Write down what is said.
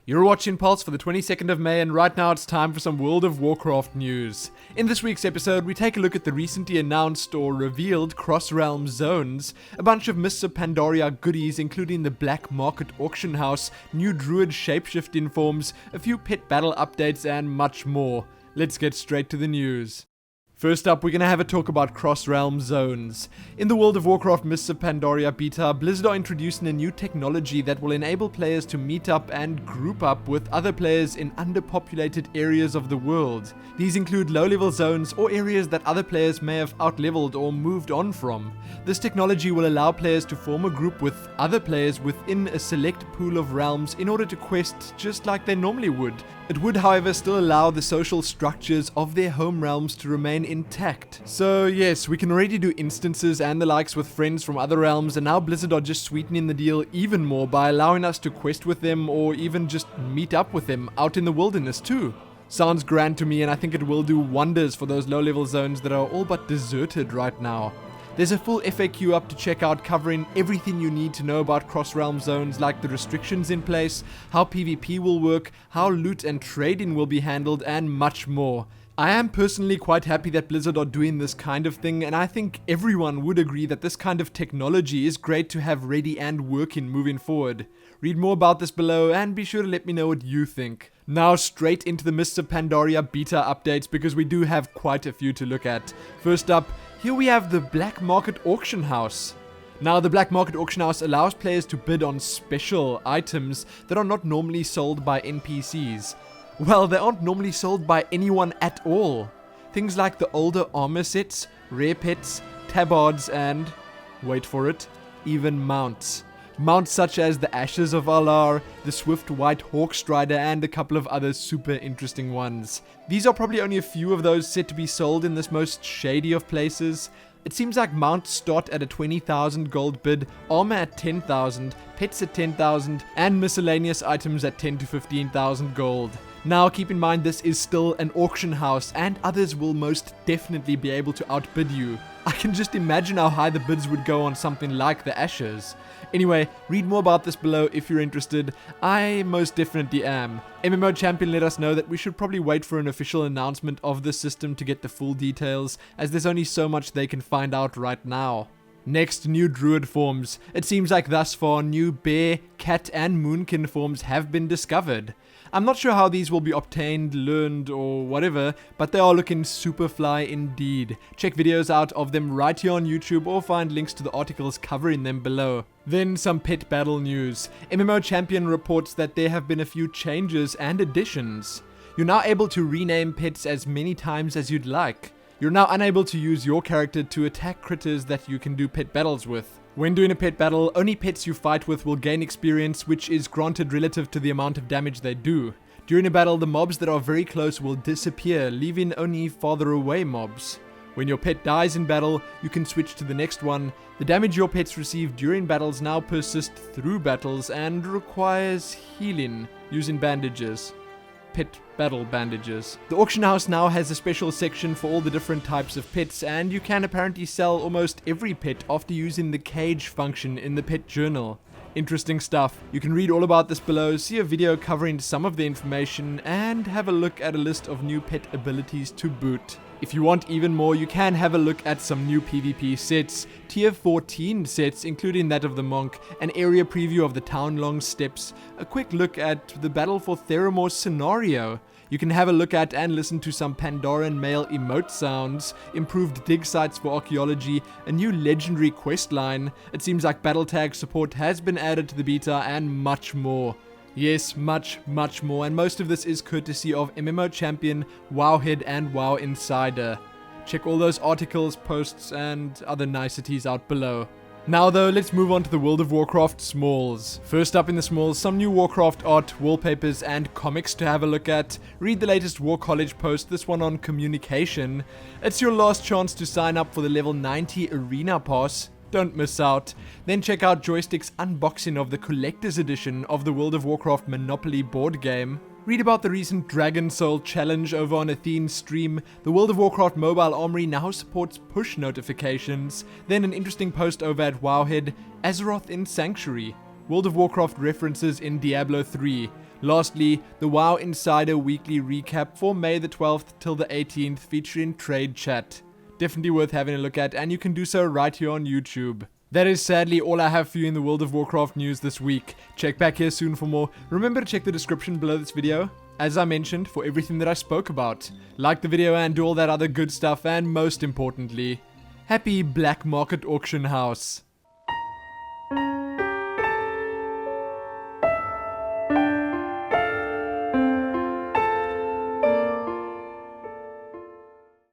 You're watching Pulse for the 22nd of May, and right now it's time for some World of Warcraft news. In this week's episode, we take a look at the recently announced or revealed cross-realm zones, a bunch of Mists of Pandaria goodies including the Black Market Auction House, new Druid shapeshifting forms, a few pet battle updates, and much more. Let's get straight to the news. First up, we're going to have a talk about cross-realm zones. In the World of Warcraft Mists of Pandaria beta, Blizzard are introducing a new technology that will enable players to meet up and group up with other players in underpopulated areas of the world. These include low-level zones or areas that other players may have out-leveled or moved on from. This technology will allow players to form a group with other players within a select pool of realms in order to quest just like they normally would. It would, however, still allow the social structures of their home realms to remain intact. So yes, we can already do instances and the likes with friends from other realms, and now Blizzard are just sweetening the deal even more by allowing us to quest with them or even just meet up with them out in the wilderness too. Sounds grand to me, and I think it will do wonders for those low-level zones that are all but deserted right now. There's a full FAQ up to check out covering everything you need to know about cross-realm zones, like the restrictions in place, how PvP will work, how loot and trading will be handled, and much more. I am personally quite happy that Blizzard are doing this kind of thing, and I think everyone would agree that this kind of technology is great to have ready and working moving forward. Read more about this below and be sure to let me know what you think. Now straight into the Mists of Pandaria beta updates, because we do have quite a few to look at. First up, here we have the Black Market Auction House. Now, the Black Market Auction House allows players to bid on special items that are not normally sold by NPCs. Well, they aren't normally sold by anyone at all. Things like the older armor sets, rare pets, tabards, and, wait for it, even mounts. Mounts such as the Ashes of Alar, the Swift White Hawkstrider, and a couple of other super interesting ones. These are probably only a few of those set to be sold in this most shady of places. It seems like mounts start at a 20,000 gold bid, armor at 10,000, pets at 10,000, and miscellaneous items at 10 to 15,000 gold. Now keep in mind this is still an auction house, and others will most definitely be able to outbid you. I can just imagine how high the bids would go on something like the Ashes. Anyway, read more about this below if you're interested. I most definitely am. MMO Champion let us know that we should probably wait for an official announcement of the system to get the full details, as there's only so much they can find out right now. Next, new Druid Forms. It seems like thus far, new Bear, Cat, and Moonkin forms have been discovered. I'm not sure how these will be obtained, learned, or whatever, but they are looking super fly indeed. Check videos out of them right here on YouTube, or find links to the articles covering them below. Then some pet battle news. MMO Champion reports that there have been a few changes and additions. You're now able to rename pets as many times as you'd like. You're now unable to use your character to attack critters that you can do pet battles with. When doing a pet battle, only pets you fight with will gain experience, which is granted relative to the amount of damage they do. During a battle, the mobs that are very close will disappear, leaving only farther away mobs. When your pet dies in battle, you can switch to the next one. The damage your pets receive during battles now persists through battles and requires healing using bandages. Pet battle bandages. The auction house now has a special section for all the different types of pets, and you can apparently sell almost every pet after using the cage function in the pet journal. Interesting stuff. You can read all about this below, see a video covering some of the information, and have a look at a list of new pet abilities to boot. If you want even more, you can have a look at some new PvP sets, tier 14 sets including that of the Monk, an area preview of the Town-Long Steppes, a quick look at the Battle for Theramore scenario. You can have a look at and listen to some Pandaren male emote sounds, improved dig sites for archaeology, a new legendary quest line. It seems like battle tag support has been added to the beta, and much more. Yes, much more, and most of this is courtesy of MMO Champion, Wowhead, and WoW Insider. Check all those articles, posts, and other niceties out below. Now though, let's move on to the World of Warcraft Smalls. First up in the Smalls, some new Warcraft art, wallpapers, and comics to have a look at. Read the latest War College post, this one on communication. It's your last chance to sign up for the level 90 Arena Pass. Don't miss out. Then check out Joystick's unboxing of the collector's edition of the World of Warcraft Monopoly board game. Read about the recent Dragon Soul challenge over on Athene's stream. The World of Warcraft mobile armory now supports push notifications. Then an interesting post over at Wowhead, Azeroth in Sanctuary. World of Warcraft references in Diablo 3. Lastly, the WoW Insider weekly recap for May the 12th till the 18th featuring Trade Chat. Definitely worth having a look at, and you can do so right here on YouTube. That is sadly all I have for you in the World of Warcraft news this week. Check back here soon for more. Remember to check the description below this video, as I mentioned, for everything that I spoke about. Like the video and do all that other good stuff, and most importantly, happy Black Market Auction House.